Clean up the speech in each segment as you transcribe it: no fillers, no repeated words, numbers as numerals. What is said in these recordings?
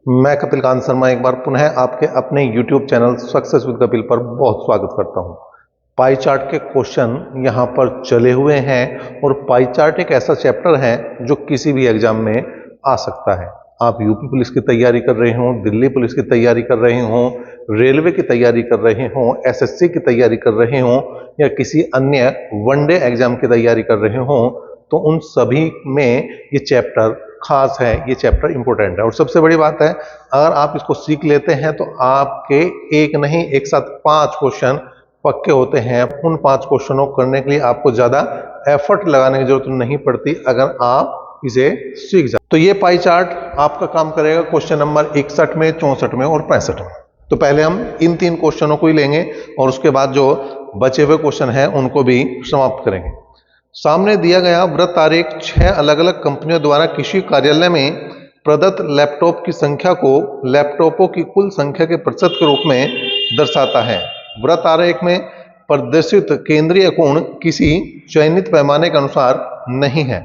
मैं कपिल कांत शर्मा एक बार पुनः आपके अपने YouTube channel success with Kapil पर बहुत स्वागत करता हूं। पाई चार्ट के क्वेश्चन यहां पर चले हुए हैं और पाई चार्ट एक ऐसा चैप्टर है जो किसी भी एग्जाम में आ सकता है। आप यूपी पुलिस की तैयारी कर रहे हो, दिल्ली पुलिस की तैयारी कर रहे हो, रेलवे की तैयारी कर रहे हो, एसएससी की तैयारी कर रहे हो या किसी अन्य वनडे एग्जाम की तैयारी कर रहे हो, तो उन सभी में ये चैप्टर खास है, ये चैप्टर इंपॉर्टेंट है। और सबसे बड़ी बात है, अगर आप इसको सीख लेते हैं तो आपके एक नहीं एक साथ 5 क्वेश्चन पक्के होते हैं। उन 5 क्वेश्चनों को करने के लिए आपको ज्यादा एफर्ट लगाने की जरूरत नहीं पड़ती अगर आप इसे सीख जाए। तो ये पाई चार्ट आपका काम करेगा क्वेश्चन नंबर 61 में, 64 में और 65 में। तो पहले हम इन 3 क्वेश्चनों को ही लेंगे और उसके बाद जो बचे हुए क्वेश्चन हैं उनको भी समाप्त करेंगे। सामने दिया गया वृत्त आरेख 6 अलग अलग कंपनियों द्वारा किसी कार्यालय में प्रदत्त लैपटॉप की संख्या को लैपटॉपों की कुल संख्या के प्रतिशत के रूप में दर्शाता है। वृत्त आरेख में प्रदर्शित केंद्रीय कोण किसी चयनित पैमाने के अनुसार नहीं है।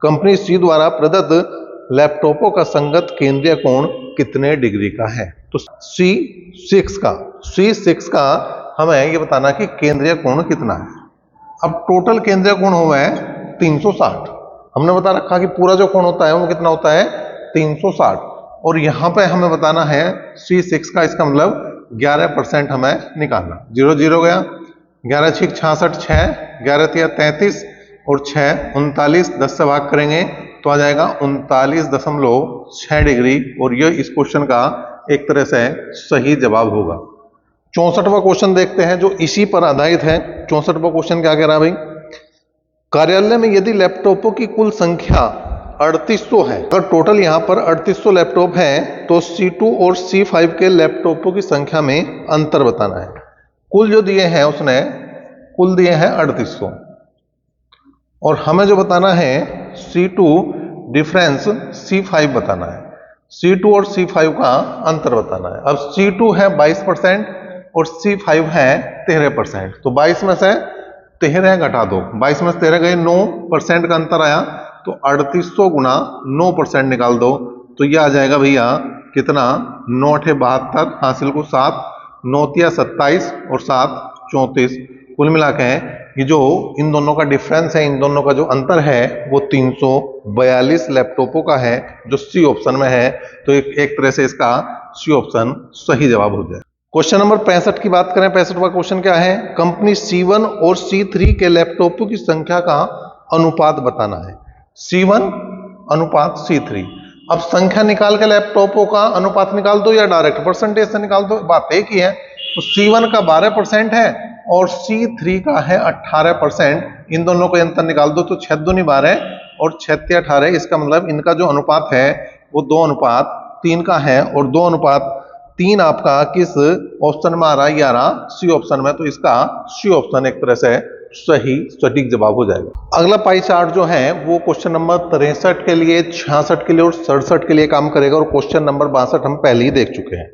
कंपनी सी द्वारा प्रदत्त लैपटॉपों का संगत केंद्रीय कोण कितने डिग्री का है? तो C6 का हमें ये बताना कि केंद्रीय कोण कितना है। अब टोटल केंद्रीय कोण हुआ है 360। हमने बता रखा कि पूरा जो कोण होता है वो कितना होता है 360, और यहां पे हमें बताना है C6 का, इसका मतलब 11% हमें निकालना। 0 0 गया, 11 6 66, 6 11 33 और 6 39, 10 से भाग करेंगे तो आ जाएगा 39.6 डिग्री, और यह इस क्वेश्चन का एक तरह से सही जवाब होगा। 64वां क्वेश्चन देखते हैं जो इसी पर आधारित है। 64वां क्वेश्चन क्या कह रहा है भाई? कार्यालय में यदि लैपटॉपों की कुल संख्या 3800 है, अगर टोटल यहां पर 3800 लैपटॉप है तो C2 और C5 के लैपटॉपों की संख्या में अंतर बताना है। कुल जो दिए हैं उसने कुल दिए हैं 3800 और हमें जो बताना है C2 डिफरेंस C5 बताना है। C2 और C5 का अंतर बताना है। अब C2 है 22% और C5 है 13%, तो 22 में से 13 घटा दो, 22 में से 13 गए, 9% का अंतर आया, तो 3800 गुना 9% निकाल दो तो यह आ जाएगा भैया कितना? 9 8 72, हासिल को 7, 9 3 27 और 7 34। कुल मिला के ये जो इन दोनों का डिफरेंस है, इन दोनों का जो अंतर है वो 342 लैपटॉपों का है जो सी ऑप्शन में है। तो एक तरह से इसका सी ऑप्शन सही जवाब हो जाए। क्वेश्चन नंबर 65 की बात करें। 65वां क्वेश्चन क्या है? कंपनी C1 और C3 के लैपटॉपों की संख्या का अनुपात बताना है। C1 अनुपात C3। अब संख्या निकाल के लैपटॉपों का अनुपात निकाल दो या डायरेक्ट परसेंटेज से निकाल दो, बात एक ही है। तो C1 का 12% है और C3 का है 18%। इन दोनों को अंतर निकाल दो तो 6 दूनी 12 और 6 3 18। इसका मतलब इनका जो अनुपात है वो 2:3 का है, और 2:3 आपका किस ऑप्शन में आ रहा है? ये आ रहा सी ऑप्शन में। तो इसका सी ऑप्शन एक तरह से सही सटीक जवाब हो जाएगा। अगला पाई चार्ट जो है वो क्वेश्चन नंबर 63 के लिए, 66 के लिए और 67 के लिए काम करेगा, और क्वेश्चन नंबर 62 हम पहले ही देख चुके हैं।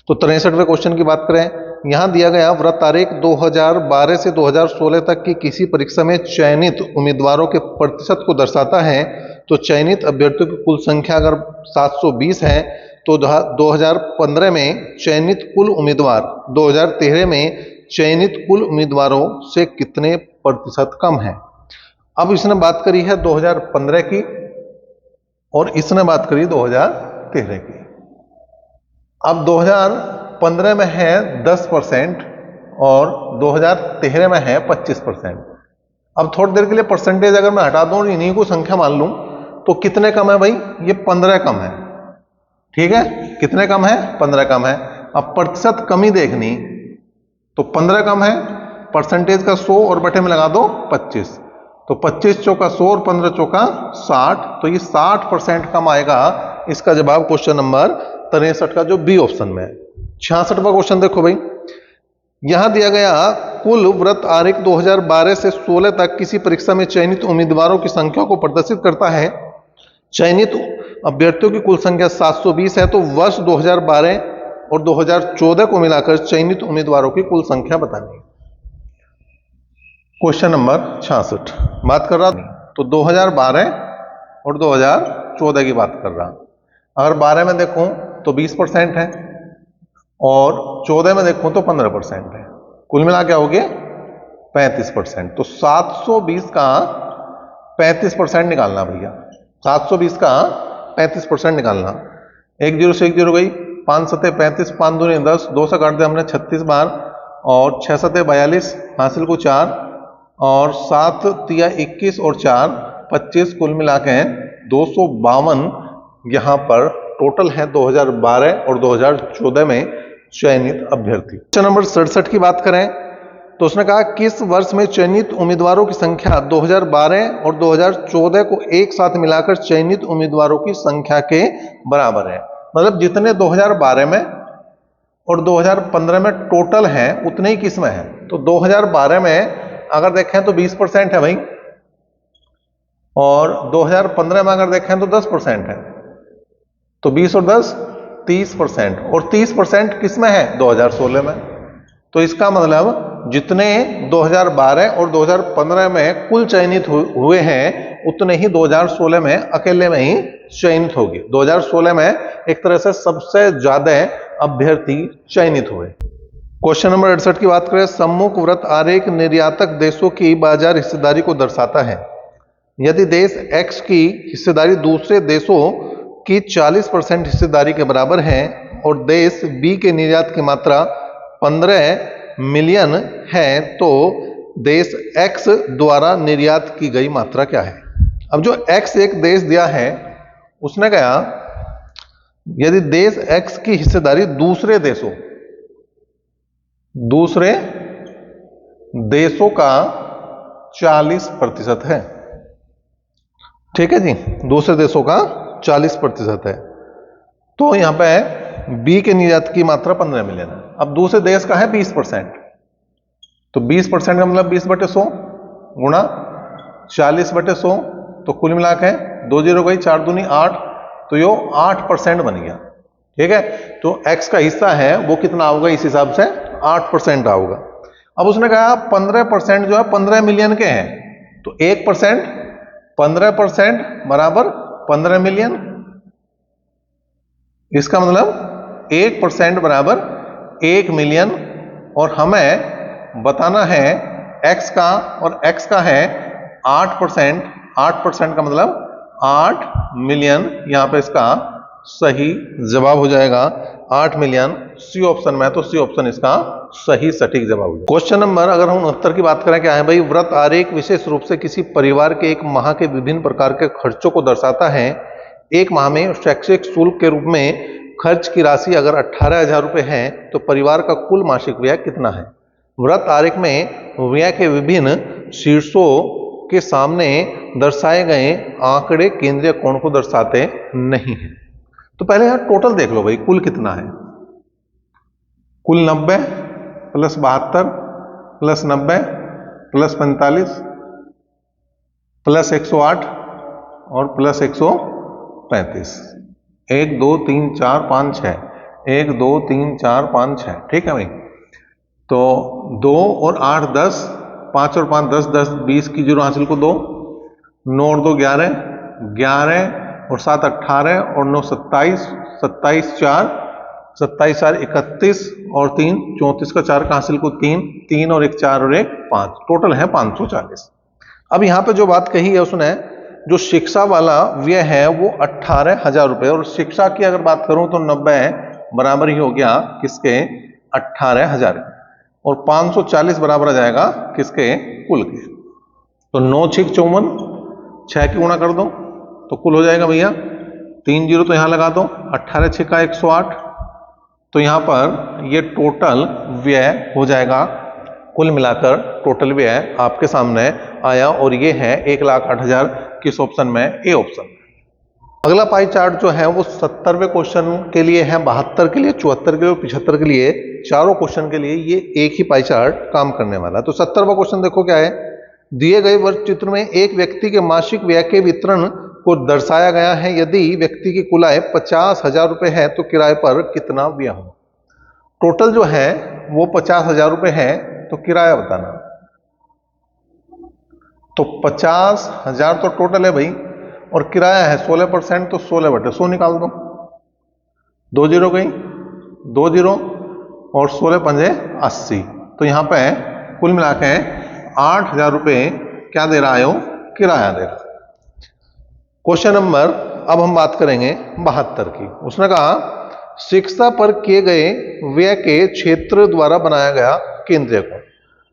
तो 63वें क्वेश्चन की बात करें, यहां दिया गया वृत्त आरेख 2012 से 2016 तक की किसी परीक्षा में चयनित उम्मीदवारों के प्रतिशत को दर्शाता है। तो चयनित अभ्यर्थियों की कुल संख्या अगर 720 है तो 2015 में चयनित कुल उम्मीदवार 2013 में चयनित कुल उम्मीदवारों से कितने प्रतिशत कम है? अब इसने बात करी है 2015 की और इसने बात करी 2013 की। अब 2015 में है 10% और 2013 में है 25%। अब थोड़ी देर के लिए परसेंटेज अगर मैं हटा दूं और इन्हीं को संख्या मान लूं तो कितने कम है भाई? ये 15 कम है। ठीक है, कितने कम है? 15 कम है। अब प्रतिशत कमी देखनी तो 15 कम है, परसेंटेज का 100 और बटे में लगा दो 25, तो 25 चौका 100 और 15 चौका 60, तो ये 60% कम आएगा। इसका जवाब क्वेश्चन नंबर 63 का जो बी ऑप्शन में है। 66वां क्वेश्चन देखो भाई, यहां दिया गया कुल वृत्त आरेख 2012 से 16 तक किसी परीक्षा में चयनित उम्मीदवारों की संख्या को प्रदर्शित करता है। चयनित अभ्यर्थियों की कुल संख्या 720 है, तो वर्ष 2012 और 2014 को मिलाकर चयनित उम्मीदवारों की कुल संख्या बतानी है। क्वेश्चन नंबर 66 बात कर रहा तो 2012 और 2014 की बात कर रहा। अगर 12 में देखूं तो 20% है, और 14 में देखो तो 15% है, कुल मिला क्या हो गया 35%। तो 720 का 35% निकालना भैया, 720 का 35% निकालना। एक जीरो से एक जीरो गई, 5 सते 35, 5 दूनी 10, 2 से काट दिया हमने 36 बार, और 6 सते 42, हासिल को 4, और 7 तिया 21 और 4 25, कुल मिला के 252 यहाँ पर टोटल है 2012 और 2014 में चयनित अभ्यर्थी। क्वेश्चन नंबर 67 की बात करें तो उसने कहा किस वर्ष में चयनित उम्मीदवारों की संख्या 2012 और 2014 को एक साथ मिलाकर चयनित उम्मीदवारों की संख्या के बराबर है। मतलब जितने 2012 में और 2015 में टोटल हैं उतने ही किस में है। तो 2012 में अगर देखें तो 20% है भाई, और 2015 में अगर देखें तो 10% है, तो 20 और 10 30%, और 30% किस में है 2016 में। तो इसका मतलब जितने 2012 और 2015 में कुल चयनित हुए हैं उतने ही 2016 में अकेले में ही चयनित होगी। 2016 में एक तरह से सबसे ज्यादा अभ्यर्थी चयनित हुए। क्वेश्चन नंबर 68 की बात करें, सम्मुख वृत्त आरेख निर्यातक देशों की बाजार हिस्सेदारी को दर्शाता है। यदि देश X की हिस्सेदारी दूसरे देशों की 40% हिस्सेदारी के बराबर है और देश B के निर्यात की मात्रा 15 मिलियन है तो देश X द्वारा निर्यात की गई मात्रा क्या है। अब जो X एक देश दिया है उसने कहा यदि देश X की हिस्सेदारी दूसरे देशों का 40% है, ठीक है जी, दूसरे देशों का 40% है, तो यहां पे बी के निर्यात की मात्रा 15 मिलियन है। अब दूसरे देश का है 20%, तो 20% का मतलब 20/100 गुणा 40/100, तो कुल मिला के 2 जीरो गई, 4 दूनी 8, तो यो 8% बन गया, ठीक है। तो x का हिस्सा है वो कितना होगा, इस हिसाब से 8% आओगा। अब उसने कहा 15% जो है 15 मिलियन के हैं, तो 1% 15% बराबर 15 मिलियन, इसका मतलब 1% बराबर 1 मिलियन, और हमें बताना है x का, और x का है 8%, 8% का मतलब 8 मिलियन, यहां पे इसका सही जवाब हो जाएगा 8 मिलियन, सी ऑप्शन में, तो सी ऑप्शन इसका सही सटीक जवाब होगा। क्वेश्चन नंबर अगर हम 69 की बात करें, क्या है भाई, वृत्त आरेख विशेष रूप से किसी परिवार के एक माह के विभिन्न प्रकार के खर्चों को दर्शाता है। एक माह में शैक्षिक शुल्क के रूप में खर्च की राशि अगर 18,000 रुपए है तो परिवार का कुल मासिक व्यय कितना है। वृत्त आरेख में व्यय के विभिन्न शीर्षों के सामने दर्शाए गए आंकड़े केंद्रीय कोण को दर्शाते नहीं है। तो पहले यहां टोटल देख लो भाई, कुल कितना है। कुल 90 प्लस 72 प्लस 90 प्लस 45 प्लस 108 और प्लस 135, 1 2 3 4 5 6, 1 2 3 4 5 6, ठीक है भाई। तो 2 और 8 10, 5 और 5 10, 10 20 की जीरो हासिल को 2, 9 और 2 11, 11 और 7 18 और 9 27, 27 4, 27 4 31 और 3 34 का 4 का हासिल को 3, 3 और 1 4 और 1 5, टोटल है 540। अब यहां पे जो बात कही है उसने, जो शिक्षा वाला व्यय है वो 18,000 रुपए, और शिक्षा की अगर बात करूं तो 90 बराबर ही हो गया किसके 18,000, और 540 बराबर आ जाएगा किसके कुल के। तो 9 6 54, 6 की गुणा कर दो तो कुल हो जाएगा भैया 3 जीरो, तो यहां लगा दो 18 6 का 108, तो यहां पर ये टोटल व्यय हो जाएगा। कुल मिलाकर टोटल व्यय आपके सामने आया, और ये है 1,08,000, किस ऑप्शन में, ए ऑप्शन। अगला पाई चार्ट जो है वो 70वें क्वेश्चन के लिए है, 72 के लिए, 74 के लिए, 75 के लिए, चारों क्वेश्चन के लिए ये एक ही पाई चार्ट काम करने वाला है। तो 70वां क्वेश्चन देखो क्या है, दिए गए वर्ग चित्र में एक व्यक्ति के मासिक व्यय के वितरण को दर्शाया गया है। यदि व्यक्ति की कुल आय 50,000 रुपए है तो किराए पर कितना व्यय हो। टोटल जो है वो 50,000 रुपए है, तो किराया बताना। तो 50,000 तो टोटल है भाई, और किराया है 16%, तो 16/100 निकाल दो। 2 जीरो गई, 2 जीरो और 16 पंजे 80। तो यहाँ पे कुल मिला के 8,000 रुपये क्या दे रहा है वो, किराया दे रहा है। क्वेश्चन नंबर, अब हम बात करेंगे 72 की। उसने कहा शिक्षा पर किए गए व्यय के क्षेत्र द्वारा बनाया गया केंद्रीय कोण।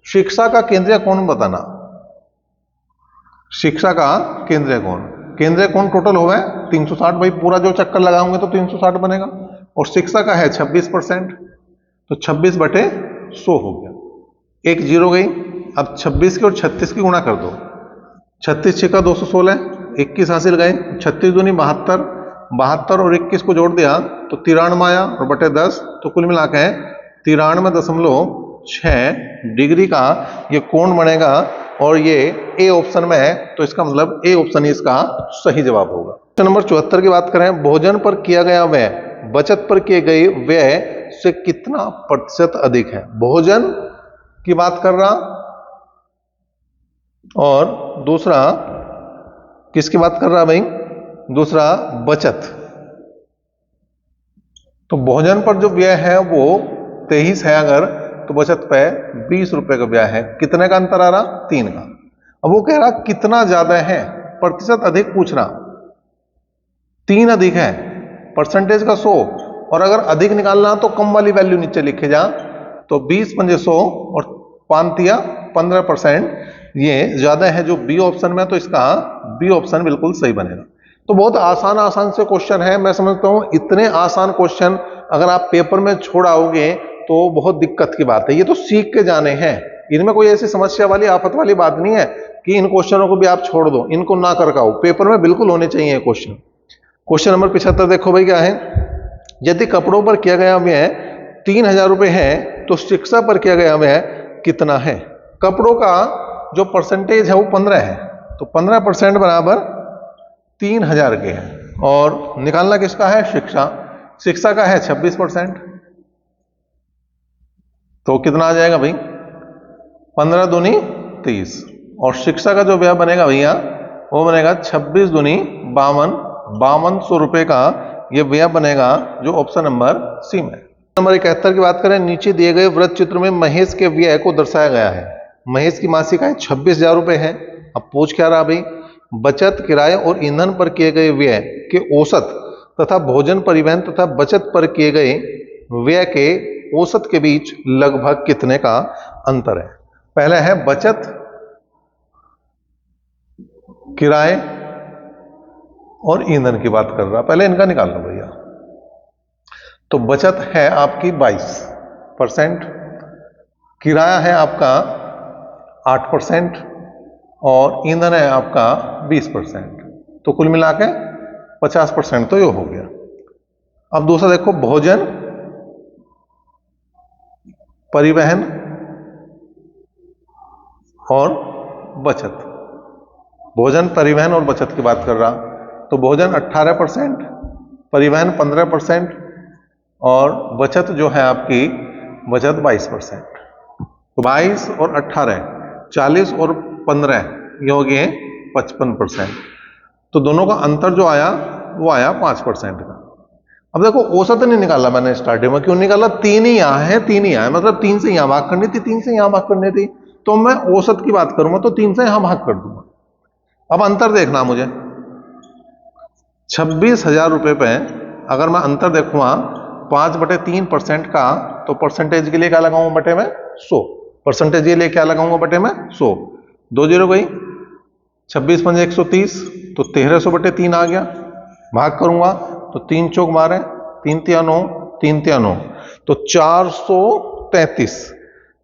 शिक्षा का केंद्रीय कोण बताना। शिक्षा का केंद्रीय कोण, केंद्रीय कोण टोटल हो गए 360, भाई पूरा जो चक्कर लगाओगे तो 360 बनेगा। और शिक्षा का है 26%, तो 26 बटे 100 हो गया। एक जीरो गई, अब 26 की और 36 की गुणा कर दो। 36 छिका 216, 21 हासिल गए, 36 दूनी 72, 72 और 21 को जोड़ दिया तो 93 आया और बटे 10, तो कुल मिला के 93.6 डिग्री का ये कोण बनेगा। और ये ए ऑप्शन में है, तो इसका मतलब ए ऑप्शन ही इसका सही जवाब होगा। क्वेश्चन नंबर 74 की बात करें, भोजन पर किया गया व्यय बचत पर किए गए व्यय से कितना प्रतिशत अधिक है। भोजन की बात कर रहा और दूसरा किसकी बात कर रहा भाई, दूसरा बचत। तो भोजन पर जो व्यय है वो 23 है अगर, तो बचत पे 20 रुपए का व्यय है। कितने का अंतर आ रहा, 3 का। अब वो कह रहा कितना ज्यादा है, प्रतिशत अधिक पूछ रहा। 3 अधिक है, परसेंटेज का 100, और अगर अधिक निकालना तो कम वाली वैल्यू नीचे लिखे जा, तो 20 पंजे 100 और 15% ये ज्यादा है जो बी ऑप्शन में, तो इसका बी ऑप्शन बिल्कुल सही बनेगा। तो बहुत आसान से क्वेश्चन है। मैं समझता हूं इतने आसान क्वेश्चन अगर आप पेपर में छोड़ आओगे तो बहुत दिक्कत की बात है। ये तो सीख के जाने हैं, इनमें कोई ऐसी समस्या वाली आफत वाली बात नहीं है कि इन क्वेश्चनों को भी आप छोड़ दो, इनको ना कर आओ। पेपर में बिल्कुल होने चाहिए क्वेश्चन। क्वेश्चन नंबर 75 देखो भाई क्या है, यदि कपड़ों पर किया गया व्यय 3,000 रुपए है तो शिक्षा पर किया गया व्यय कितना है। कपड़ों का जो परसेंटेज है वो 15 है, तो 15% बराबर 3,000 के है। और निकालना किसका है, शिक्षा। शिक्षा का है 26%, तो कितना आ जाएगा भाई, 15 दूनी 30। और शिक्षा का जो व्यय बनेगा भैया वो बनेगा 26 दूनी 52, 5200 रुपए का ये व्यय बनेगा, जो ऑप्शन नंबर सी में। नंबर 71 की बात करें, नीचे दिए गए वृत्त चित्र में महेश के व्यय को दर्शाया गया है। महेश की मासिक आय 26,000 रुपए है। अब पूछ क्या रहा भाई, बचत, किराए और ईंधन पर किए गए व्यय के औसत तथा भोजन, परिवहन तथा बचत पर किए गए व्यय के औसत के बीच लगभग कितने का अंतर है। पहले है बचत, किराए और ईंधन की बात कर रहा, पहले इनका निकाल लो भैया। तो बचत है आपकी 22%, किराया है आपका 8% और ईंधन है आपका 20%, तो कुल मिला के 50% तो ये हो गया। अब दूसरा देखो, भोजन, परिवहन और बचत। भोजन, परिवहन और बचत की बात कर रहा, तो भोजन 18%, परिवहन 15% और बचत जो है आपकी बचत 22%। तो 22 और 18, 40 और 15 ये हो गए 55%। तो दोनों का अंतर जो आया वो आया 5% का। अब देखो औसत नहीं निकाला मैंने स्टार्टिंग में, क्यों निकाला, 3 ही यहां है, 3 ही यहां है, मतलब 3 से यहां भाग करनी थी, 3 से यहां भाग करनी थी, तो मैं औसत की बात करूंगा तो 3 से यहां भाग कर दूंगा। अब अंतर देखना मुझे, 26,000 रुपए पे अगर मैं अंतर देखूंगा 5/3% का, तो परसेंटेज के लिए क्या लगाऊंगा बटे में 100, परसेंटेज के लिए क्या लगाऊंगा बटे में 100। 2 जीरो गई, 26 पंजे 130, तो 1300/3 आ गया। भाग करूंगा तो 3 चौक 12, 3 तिया 9, 3 तिया 9, तो 433।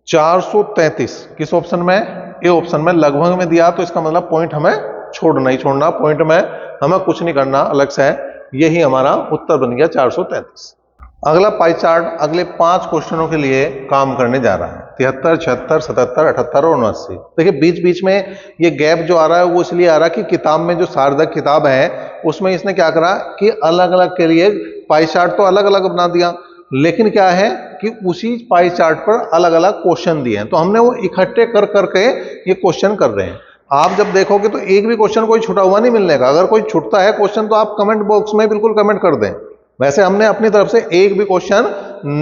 433 किस ऑप्शन में, ए ऑप्शन में लगभग में दिया, तो इसका मतलब पॉइंट हमें छोड़ना ही छोड़ना, पॉइंट में हमें कुछ नहीं करना अलग से है। यही हमारा उत्तर बन गया 433। अगला पाई चार्ट अगले 5 क्वेश्चनों के लिए काम करने जा रहा है, 73, 76, 77, 78 और 79। देखिए बीच बीच में ये गैप जो आ रहा है वो इसलिए आ रहा है कि किताब में जो सार्थक किताब है उसमें इसने क्या करा कि अलग अलग के लिए पाई चार्ट तो अलग अलग बना दिया, लेकिन क्या है कि उसी पाई चार्ट पर अलग अलग क्वेश्चन दिए हैं, तो हमने वो इकट्ठे कर करके ये क्वेश्चन कर रहे हैं। आप जब देखोगे तो एक भी क्वेश्चन कोई छुटा हुआ नहीं मिलने का। अगर कोई छुटता है क्वेश्चन तो आप कमेंट बॉक्स में बिल्कुल कमेंट कर दें, वैसे हमने अपनी तरफ से एक भी क्वेश्चन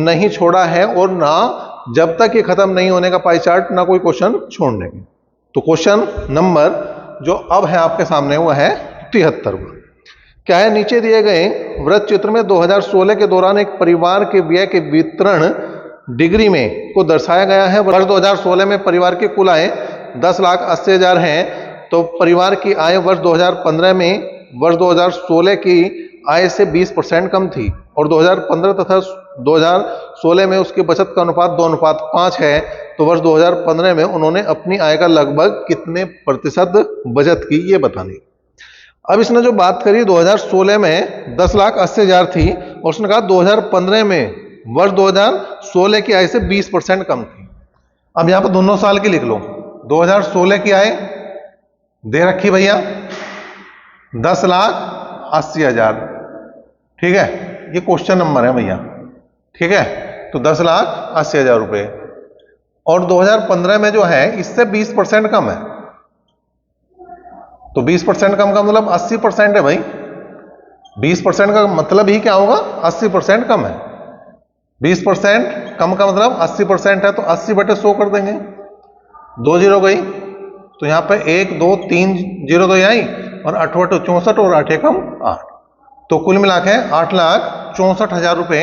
नहीं छोड़ा है, और ना जब तक ये खत्म नहीं होने का पाई चार्ट ना कोई क्वेश्चन छोड़ने के। तो क्वेश्चन नंबर जो अब है आपके सामने वो है 73। क्या है, नीचे दिए गए वृत्त चित्र में 2016 के दौरान एक परिवार के व्यय के वितरण डिग्री में को दर्शाया गया है। वर्ष 2016 में परिवार की कुल आय 10,80,000 है। तो परिवार की आय वर्ष 2015 में वर्ष 2016 की आय से 20% कम थी, और 2015 तथा 2016 में उसकी बचत का अनुपात 2:5 है। तो वर्ष 2015 में उन्होंने अपनी आय का लगभग कितने प्रतिशत बचत की, ये बतानी। अब इसने जो बात करी 2016 में 10,80,000 थी, और उसने कहा 2015 में वर्ष 2016 की आय से 20% कम थी। अब यहां पर दोनों साल की लिख लो। 2016 की आय दे रखी भैया 10,80,000, ठीक है, ये क्वेश्चन नंबर है भैया, ठीक है। तो 10,80,000 रुपए, और 2015 में जो है इससे 20% कम है। तो 20% कम का मतलब 80% है भाई। 20% का मतलब ही क्या होगा, 80% कम है। 20% कम का मतलब 80% है, तो 80/100 कर देंगे। 2 जीरो गई, तो यहां पे 1 2 3 जीरो तो आई, और 8/64 और 8 एकम 8। तो कुल मिला के 8,64,000 रुपए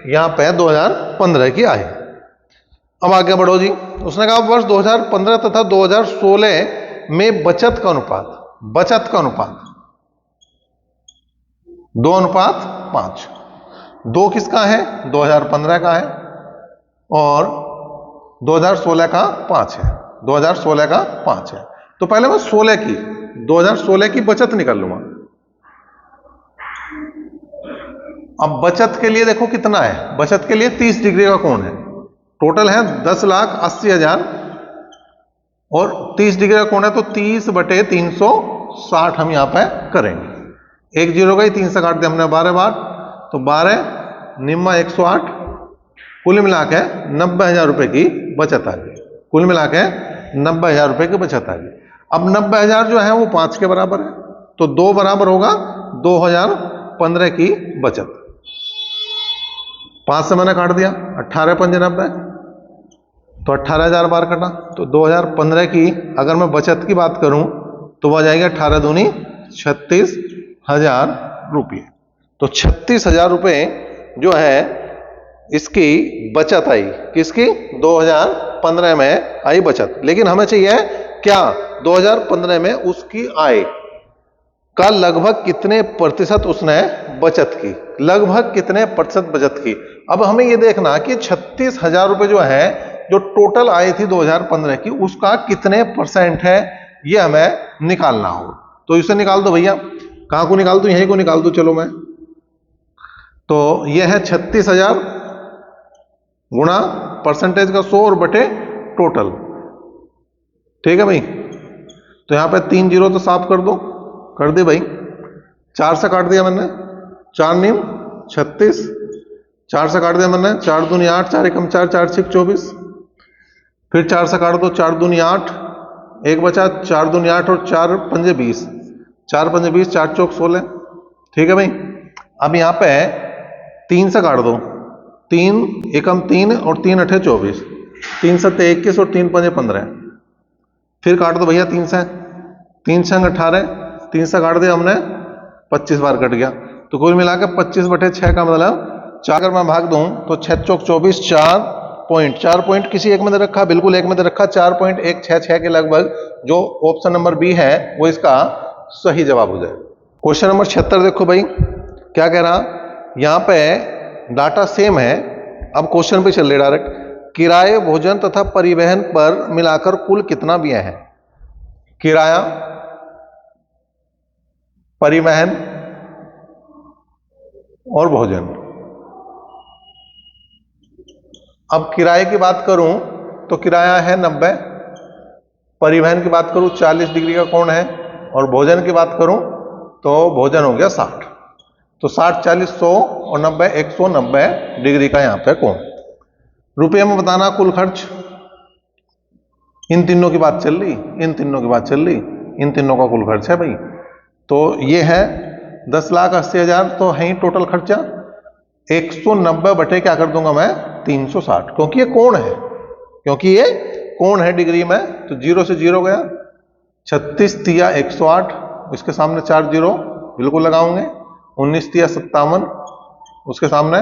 यहां पे 2015 की आय। अब आगे बढ़ो जी। उसने कहा वर्ष 2015 तथा 2016 में बचत का अनुपात 2:5। 2 किसका है, 2015 का है, और 2016 का 5 है। 2016 का 5 है। तो पहले मैं 2016 की बचत निकाल लूंगा। अब बचत के लिए देखो कितना है, बचत के लिए 30 डिग्री का कोण है। टोटल है 10,80,000, और 30 डिग्री का कोण है, तो 30/360 हम यहां पे करेंगे। 1 जीरो गई, 3 से काट दिया हमने 12 बार, तो 12 निम्मा 108। कुल मिला के 90,000 रुपए की बचत आ गई। कुल मिला के 90,000 रुपए की बचत आ गई। अब 90,000 जो है वो 5 के बराबर है, तो 2 बराबर होगा 2015 की बचत। 5 से मैंने काट दिया, 18 पंजे 90, तो 18,000 बार कटा। तो 2015 की अगर मैं बचत की बात करूं तो वह जाएगी 18 दूनी 36,000 रुपये। तो 36,000 रुपये जो है इसकी बचत आई, किसकी, 2015 में आई बचत। लेकिन हमें चाहिए क्या, 2015 में उसकी आय का लगभग कितने प्रतिशत उसने बचत की, लगभग कितने प्रतिशत बचत की। अब हमें यह देखना कि 36,000 रुपये जो है, जो टोटल आय थी 2015 की, उसका कितने % है, यह हमें निकालना हो। तो इसे निकाल दो भैया। कहां को निकाल दो, यहीं को निकाल दो। चलो मैं, तो यह है 36,000 गुणा परसेंटेज का 100 और बटे टोटल, ठीक है भाई। तो यहां पे 3 जीरो तो साफ कर दो, कर दी भाई। 4 से काट दिया मैंने, 4 नीम 36, 4 से काट दिया मैंने, 4 दूनी 8, 4 एकम 4, 4 छिक 24। फिर 4 से काट दो, 4 दूनी 8, 1 बचा, 4 दूनी 8 और 4 पंजे 20, 4 पंजे 20, 4 चौक 16, ठीक है भाई। अब यहां पे 3 से काट दो, 3 एकम 3 और 3 अठे 24, 3 सत्ते 21 और 3 पंजे 15। फिर काट दो भैया 3 से, 3 संग 18, 3 से काट दिया हमने, 25 बार कट गया। तो कुल मिलाकर 25/6 का मतलब 4 अगर मैं भाग दूं तो 6 चौक 24, 4 पॉइंट किसी एक में दे रखा, बिल्कुल एक में दे रखा, 4.166 के लगभग, जो ऑप्शन नंबर बी है वो इसका सही जवाब हो जाए। क्वेश्चन नंबर 76 देखो भाई, क्या कह रहा, यहां पे डाटा सेम है। अब क्वेश्चन पे चल रहे डायरेक्ट। किराए, भोजन तथा परिवहन पर मिलाकर कुल कितना व्यय है। किराया, परिवहन और भोजन। अब किराए की बात करूं तो किराया है 90, परिवहन की बात करूं 40 डिग्री का कोण है, और भोजन की बात करूं तो भोजन हो गया 60। तो 60 40 100 और 90 190 डिग्री का यहां पे कोण। रुपये में बताना कुल खर्च। इन तीनों की बात चल रही, इन तीनों की बात चल रही, इन तीनों का कुल खर्च है भाई। तो ये है 10,80,000 तो है ही टोटल खर्चा। 190 बटे क्या कर दूंगा मैं 360, क्योंकि ये कोण है, क्योंकि ये कोण है डिग्री में, तो 0 से 0 गया। 36 तिया 108, इसके सामने 4 जीरो बिल्कुल लगाऊंगे। 19 तिया 57, उसके सामने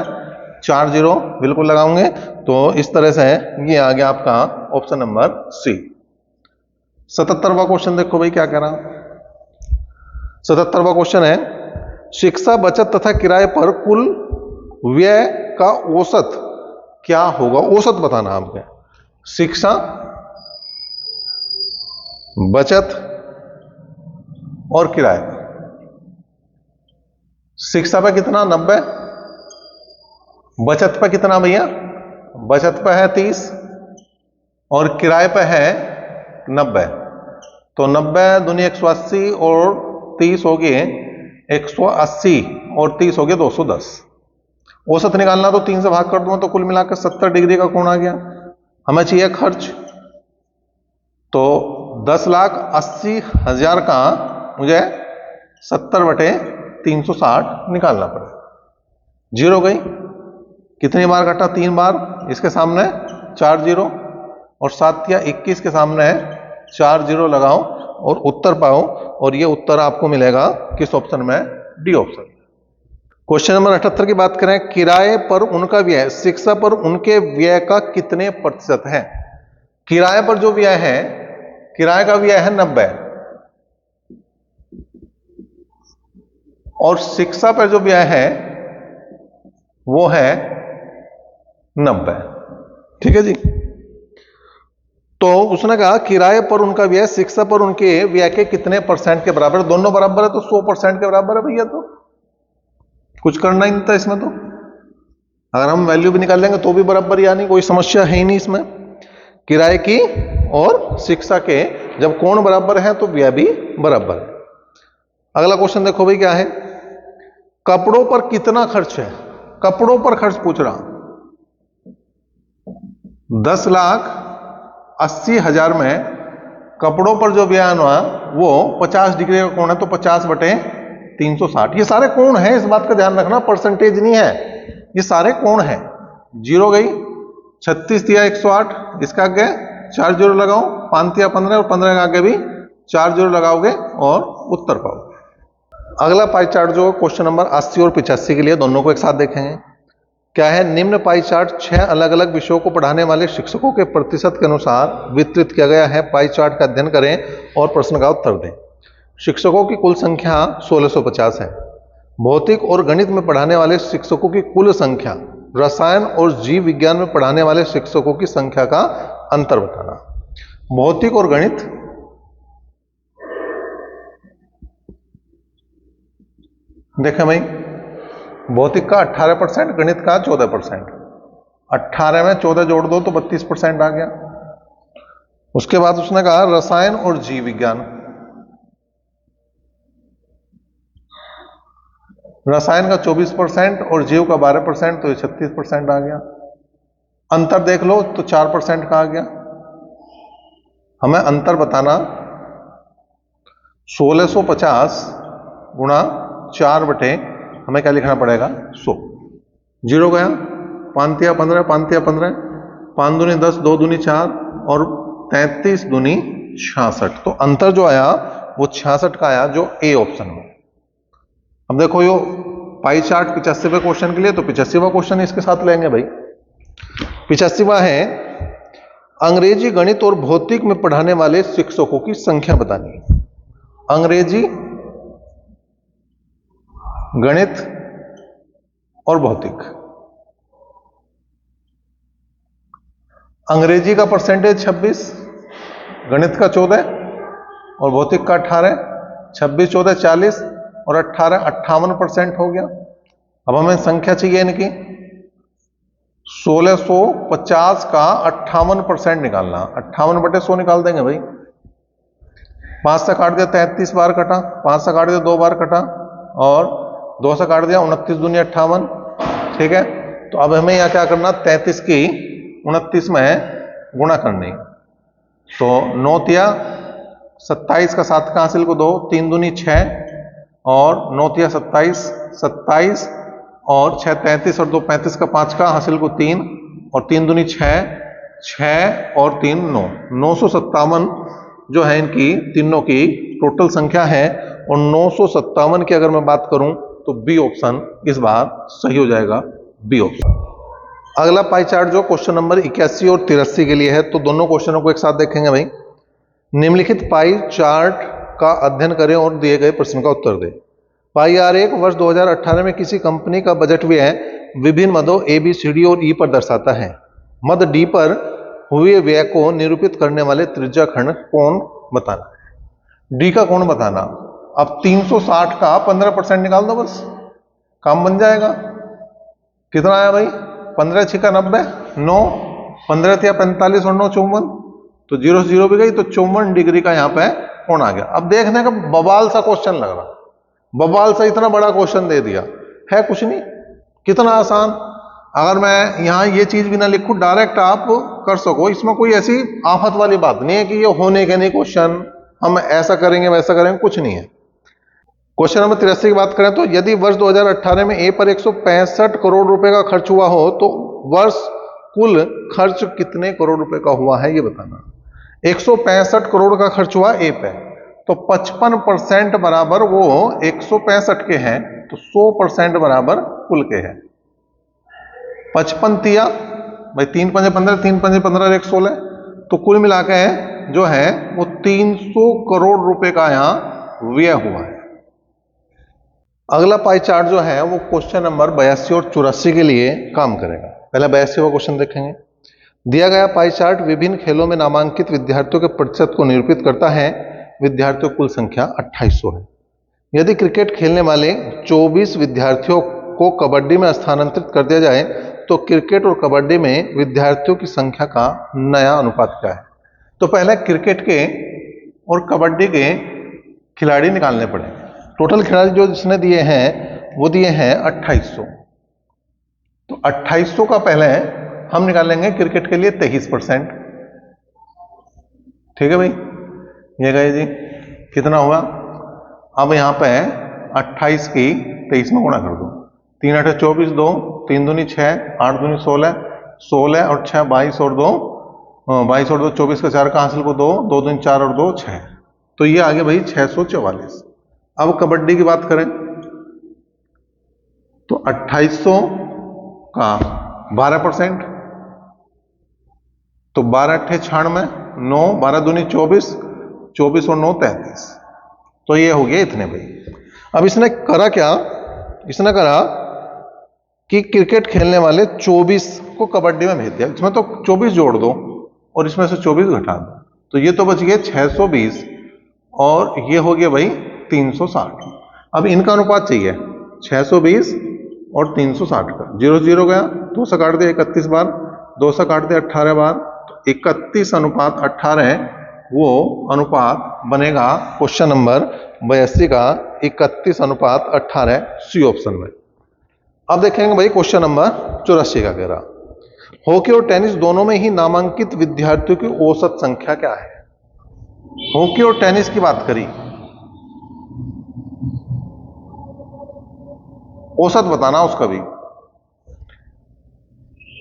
4 जीरो बिल्कुल लगाऊंगे। तो इस तरह से ये आ गया आपका ऑप्शन नंबर सी। 77वां क्वेश्चन देखो भाई क्या कह रहा। 77वां क्वेश्चन है, शिक्षा बचत तथा किराए पर कुल व्यय का औसत क्या होगा। औसत बताना आपके, शिक्षा बचत और किराए। शिक्षा पे कितना 90, बचत पे कितना भैया, बचत पे है 30 और किराए पे है 90। तो 90 दूनी 180 और 30 हो गए 180 और 30 हो गए 210। औसत निकालना तो 3 से भाग कर दूंगा तो कुल मिलाकर 70 डिग्री का कोण आ गया। हमें चाहिए खर्च, तो 10,80,000 का मुझे 70 बटे 360 निकालना पड़ेगा। जीरो गई, कितनी बार काटा 3 बार, इसके सामने 4 जीरो और 7 या 21 के सामने 4 जीरो लगाओ और उत्तर पाओ, और ये उत्तर आपको मिलेगा किस ऑप्शन में, डी ऑप्शन। क्वेश्चन नंबर 78 की बात करें, किराए पर उनका व्यय शिक्षा पर उनके व्यय का कितने प्रतिशत है। किराए पर जो व्यय है, किराए का व्यय है 90 और शिक्षा पर जो व्यय है वो है 90। ठीक है जी। तो उसने कहा किराए पर उनका व्यय शिक्षा पर उनके व्यय के कितने परसेंट के बराबर। दोनों बराबर है तो 100% के बराबर है भैया, तो कुछ करना ही नहीं था इसमें। तो अगर हम वैल्यू भी निकाल लेंगे तो भी बराबर, यानी कोई समस्या है ही नहीं इसमें। किराए की और शिक्षा के जब कोण बराबर है तो व्यय भी बराबर है। अगला क्वेश्चन देखो भाई क्या है, कपड़ों पर कितना खर्च है। कपड़ों पर खर्च पूछ रहा, 10,80,000 में कपड़ों पर जो व्यय हुआ वो 50 डिग्री का कोण है, तो 50 बटे 360। ये सारे कोण हैं, इस बात का ध्यान रखना, परसेंटेज नहीं है, ये सारे कोण हैं। जीरो गई, 36 तिया 108, इसका आगे 4 जीरो लगाओ, 5 तिया 15 और 15 के आगे भी 4 जीरो लगाओगे और उत्तर पाओगे। अगला पाई चार्ट जो क्वेश्चन नंबर 80 और 85 के लिए, दोनों को एक साथ देखेंगे। क्या है, निम्न पाई चार्ट 6 अलग अलग विषयों को पढ़ाने वाले शिक्षकों के प्रतिशत के अनुसार वितरित किया गया है। पाई चार्ट का अध्ययन करें और प्रश्न का उत्तर दें। शिक्षकों की कुल संख्या 1650 है। भौतिक और गणित में पढ़ाने वाले शिक्षकों की कुल संख्या, रसायन और जीव विज्ञान में पढ़ाने वाले शिक्षकों की संख्या का अंतर बताना। भौतिक और गणित, देखें भाई, भौतिक का 18%, गणित का 14%। 18 में 14 जोड़ दो तो 32% आ गया। उसके बाद उसने कहा रसायन और जीव विज्ञान, रसायन का 24% और जीव का 12%, तो ये 36% आ गया। अंतर देख लो तो 4% का आ गया। हमें अंतर बताना, 1650 गुणा 4 बटे हमें क्या लिखना पड़ेगा 100। जीरो गया, 5 तिया 15, 5 तिया 15, 5 दूनी 10, 2 दूनी 4 और 33 दूनी 66। तो अंतर जो आया वो 66 का आया, जो ए ऑप्शन में। अब देखो यो पाई चार्ट 85वें क्वेश्चन के लिए, तो 85वां क्वेश्चन इसके साथ लेंगे भाई। 85वां है, अंग्रेजी, गणित और भौतिक में पढ़ाने वाले शिक्षकों की संख्या बतानी। अंग्रेजी, गणित और भौतिक। अंग्रेजी का परसेंटेज 26, गणित का 14 और भौतिक का 18। 26 14 40 और 18 58% हो गया। अब हमें संख्या चाहिए इनकी, 1650 का 58% निकालना। 58 बटे 100 निकाल देंगे भाई। 5 से काट दिया 33 बार कटा, 5 से काट दिया 2 बार कटा और 2 से काट दिया 29 दूनी 58। ठीक है, तो अब हमें यहाँ क्या करना, 33 की 29 में गुणा करनी। तो 9 तिया 27 का 7 का हासिल को 2, 3 दूनी 6 और 9 तिया 27, 27 और 6 33 और 2 35 का 5 का हासिल को 3 और 3 दूनी 6, 6 और 3 9, 957 जो है इनकी तीनों की टोटल संख्या है। और 957 की अगर मैं बात करूं तो बी ऑप्शन इस बार सही हो जाएगा, बी ऑप्शन। अगला पाई चार्ट जो क्वेश्चन नंबर 81 और 83 के लिए है, तो दोनों क्वेश्चनों को एक साथ देखेंगे भाई। निम्नलिखित पाई चार्ट का अध्ययन करें और दिए गए प्रश्न का उत्तर दें। पाई R1 वर्ष 2018 में किसी कंपनी का बजट व्यय विभिन्न मदों ए बी सी डी और ई पर दर्शाता है। मद डी पर हुए व्यय को निरूपित करने वाले त्रिज्या खंड कोण बताना है। डी का कोण बताना। अब 360 का 15% निकाल दो, बस काम बन जाएगा। कितना आया भाई? 15 6 का 90, 9, 15 थिया 45 और 9 54, तो 0 0 भी गई, तो 54 डिग्री का यहां पे कोण आ गया। अब देखने का बवाल सा क्वेश्चन लग रहा, बवाल सा इतना बड़ा क्वेश्चन दे दिया है, कुछ नहीं, कितना आसान। अगर मैं यहां ये चीज भी ना लिखूं, डायरेक्ट आप कर सको, इसमें कोई ऐसी आफत वाली बात नहीं है कि ये होने के नहीं क्वेश्चन, हम ऐसा करेंगे वैसा करेंगे, कुछ नहीं है। क्वेश्चन नंबर 83 की बात करें तो यदि वर्ष 2018 में ए पर 165 करोड़ रुपए का खर्च हुआ हो तो वर्ष कुल खर्च कितने करोड़ रुपए का हुआ है ये बताना। 165 करोड़ का खर्च हुआ ए पे, तो 55% बराबर वो 165 के हैं, तो 100% बराबर कुल के हैं। 55 तिया भाई 3 पंजे 15, 3 पंजे 15, 1 16, तो कुल मिला के जो है वो 300 करोड़ रुपए का यहां व्यय हुआ है। अगला पाई चार्ट जो है वो क्वेश्चन नंबर 82 और 84 के लिए काम करेगा। पहले 82वां क्वेश्चन देखेंगे। दिया गया पाई चार्ट विभिन्न खेलों में नामांकित विद्यार्थियों के प्रतिशत को निरूपित करता है। विद्यार्थियों की कुल संख्या 2800 है। यदि क्रिकेट खेलने वाले 24 विद्यार्थियों को कबड्डी में स्थानांतरित कर दिया जाए तो क्रिकेट और कबड्डी में विद्यार्थियों की संख्या का नया अनुपात क्या है? तो पहले क्रिकेट के और कबड्डी के खिलाड़ी निकालने पड़ेंगे। टोटल खिलाड़ी जो जिसने दिए हैं वो दिए हैं 2800, तो 2800 का पहले हम निकालेंगे क्रिकेट के लिए 23%। ठीक है भाई, ये गए जी, कितना हुआ? अब यहां पे 28 की 23 में गुणा कर दो, 3 8 24, 2 3 दूनी 6, 8 दूनी 16, 16 और 6 22 और 2 22 और 2 24 का 4 का हासिल को 2, 2 दूनी 4 और 2 6, तो ये आ गया भाई 644। अब कबड्डी की बात करें तो 2800 का 12%, तो 12 8 96, 9 12 दूनी 24, 24 और 9 33, तो ये हो गया इतने भाई। अब इसने करा क्या? इसने करा कि क्रिकेट खेलने वाले 24 को कबड्डी में भेज दिया, इसमें तो 24 जोड़ दो और इसमें से 24 घटा दो, तो ये तो बच गए 620 और ये हो गया भाई 360। अब इनका अनुपात चाहिए 620 और 360 का। 0 0 गया, 2 से काट दिया 31 बार, 2 से काट दिया 18 बार, तो 31 अनुपात 18 वो अनुपात बनेगा क्वेश्चन नंबर 82 का 31 अनुपात 18 सी ऑप्शन में। अब देखेंगे भाई क्वेश्चन नंबर 84 का कह रहा हॉकी और टेनिस दोनों में ही नामांकित विद्यार्थियों की औसत संख्या क्या है? हॉकी और टेनिस की बात करी, औसत बताना उसका भी।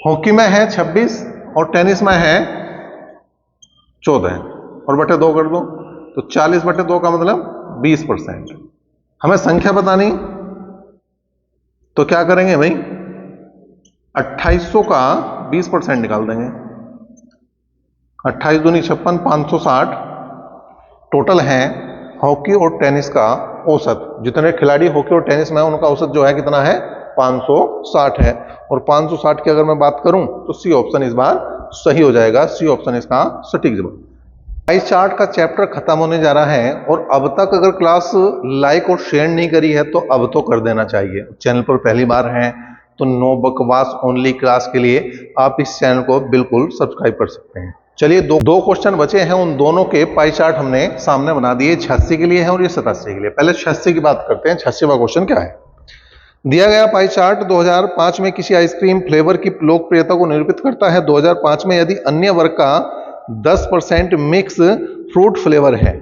हॉकी में है 26 और टेनिस में है 14 और बटे 2 कर दो, तो 40 बटे 2 का मतलब 20%। हमें संख्या बतानी, तो क्या करेंगे भाई? 2800 का 20% निकाल देंगे। 28 दूनी 56, 560 टोटल है हॉकी और टेनिस का औसत। जितने खिलाड़ी हॉकी और टेनिस में है उनका औसत जो है कितना है? 560 है। और 560 की अगर मैं बात करूं तो सी ऑप्शन इस बार सही हो जाएगा, सी ऑप्शन इसका सटीक जवाब। पाई चार्ट का चैप्टर खत्म होने जा रहा है और अब तक अगर क्लास लाइक और शेयर नहीं करी है तो अब तो कर देना चाहिए। चैनल पर पहली बार हैं तो नो बकवास ओनली क्लास के लिए आप इस चैनल को बिल्कुल सब्सक्राइब कर सकते हैं। चलिए दो क्वेश्चन बचे हैं, उन दोनों के पाई चार्ट हमने सामने बना दिए। 86 के लिए है और ये 87 के लिए। पहले 86 की बात करते हैं। 86वां क्वेश्चन क्या है? दिया गया पाई चार्ट 2005 में किसी आइसक्रीम फ्लेवर की लोकप्रियता को निरूपित करता है। 2005 में यदि अन्य वर्ग का 10% मिक्स फ्रूट फ्लेवर है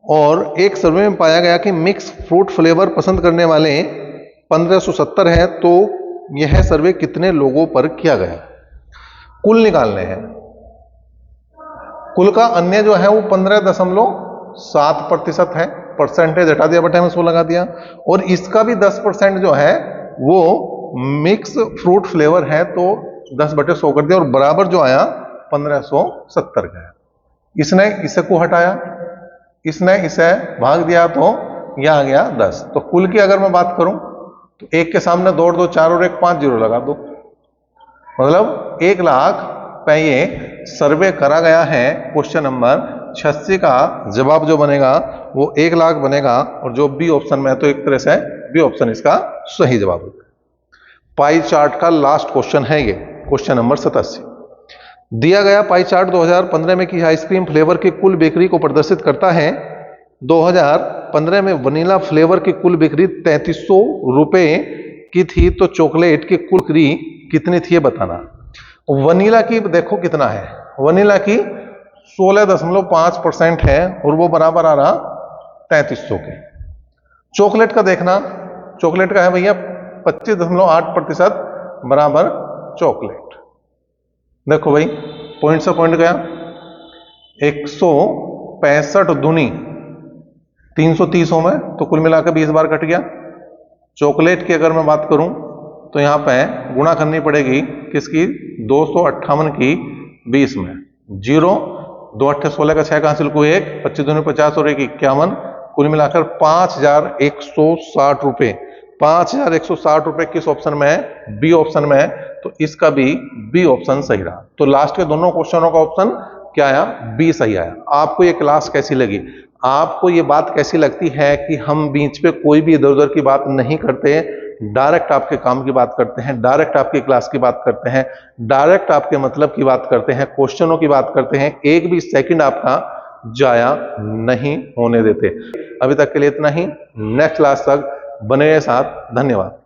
और एक सर्वे में पाया गया कि मिक्स फ्रूट फ्लेवर पसंद करने वाले 1570 है, तो यह सर्वे कितने लोगों पर किया गया? कुल निकालने हैं। कुल का अन्य जो है वो 15.7% है, परसेंटेज हटा दिया, बटे में 100 लगा दिया, और इसका भी 10% जो है वो मिक्स फ्रूट फ्लेवर है, तो 10/100 कर दिया, और बराबर जो आया 1570 का है। इसने इसे को हटाया, इसने इसे भाग दिया, तो यह आ गया 10। तो कुल की अगर मैं बात करूं तो एक के सामने 2 और 2 4 और 1 5 जीरो लगा दो, मतलब 1 लाख पे ये सर्वे करा गया है। क्वेश्चन नंबर 86 का जवाब जो बनेगा वो 1 लाख बनेगा, और जो बी ऑप्शन में है, तो एक तरह से बी ऑप्शन इसका सही जवाब होगा। पाई चार्ट का लास्ट क्वेश्चन है ये, क्वेश्चन नंबर 87। दिया गया पाई चार्ट 2015 में की आइसक्रीम फ्लेवर की कुल बिक्री को प्रदर्शित करता है। 2015 में वनीला फ्लेवर की कुल बिक्री 3300 रुपए की थी, तो चॉकलेट की कुल बिक्री कितनी थी ये बताना। वनीला की देखो कितना है, वनीला की 16.5% है, और वो बराबर आ रहा 3300 के। चॉकलेट का देखना, चॉकलेट का है भैया 25.8% बराबर चॉकलेट। देखो भाई पॉइंट से पॉइंट गया, 165 दूनी 330 में, तो कुल मिलाकर 20 बार कट गया। चॉकलेट की अगर मैं बात करूं तो यहां पे गुणा करनी पड़ेगी किसकी, 258 की 20 में, 0 2 8 16 का 6 का हासिल को 1, 25 दूनी 50 और 1 51, कुल मिलाकर 5160 रुपए। 5160 रुपए किस ऑप्शन में है? बी ऑप्शन में है, तो इसका भी बी ऑप्शन सही रहा। तो लास्ट के दोनों क्वेश्चनों का ऑप्शन क्या आया? बी सही आया। आपको ये क्लास कैसी लगी? आपको ये बात कैसी लगती है कि हम बीच पे कोई भी इधर उधर की बात नहीं करते, डायरेक्ट आपके काम की बात करते हैं, डायरेक्ट आपकी क्लास की बात करते हैं, डायरेक्ट आपके मतलब की बात करते हैं, क्वेश्चनों की बात करते हैं, एक भी सेकंड आपका जाया नहीं होने देते। अभी तक के लिए इतना ही, नेक्स्ट क्लास तक बने रहे साथ। धन्यवाद।